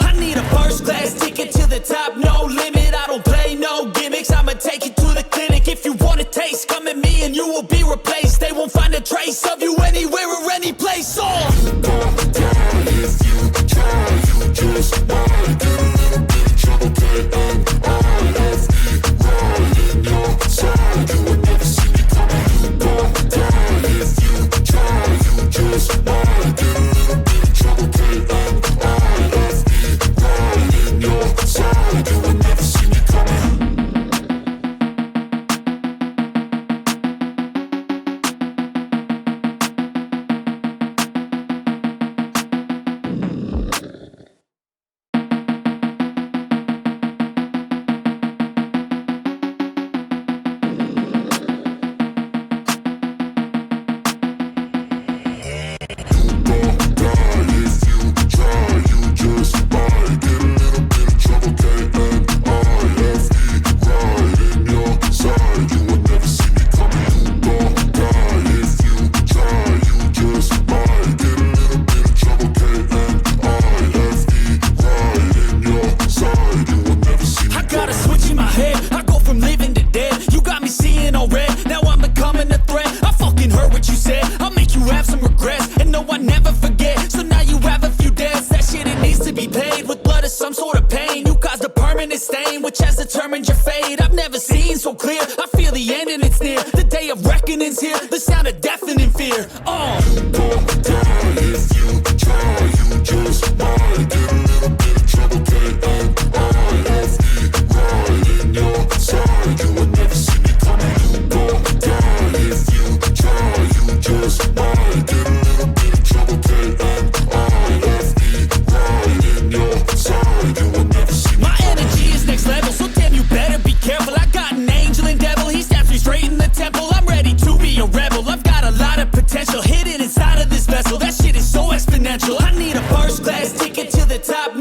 I need a first class ticket to the top, no limit. I don't play no gimmicks, I'ma take you to the clinic. If you want a taste, come at me and you will be replaced. They won't find a trace of you anywhere or any place. You gon' die if you try, you just might get a little bit of trouble, K-N-I-F-E, right in your side. You would never see me coming. You gon' die if you try, you just might get a little bit of trouble, K-N-I-F-E, right in your side. You would never see me coming. Some sort of pain, you caused a permanent stain, which has determined your fate. I've never seen so clear, I feel the end and it's near. The day of reckoning's here, the sound of deafening fear. You gon' die if you try, you just might get a little bit of trouble, K-N-I-F-E, right in your side. You would never see me coming. You gon' die if you try, you just might get a little bit of trouble, K-N-I-F-E, right in your side. You will never see me. My energy is next level, so damn you better be careful. I got an angel and devil, he stabs me straight in the temple. I'm ready to be a rebel, I've got a lot of potential hidden inside of this vessel. That shit is so exponential. I need a first class ticket to the top,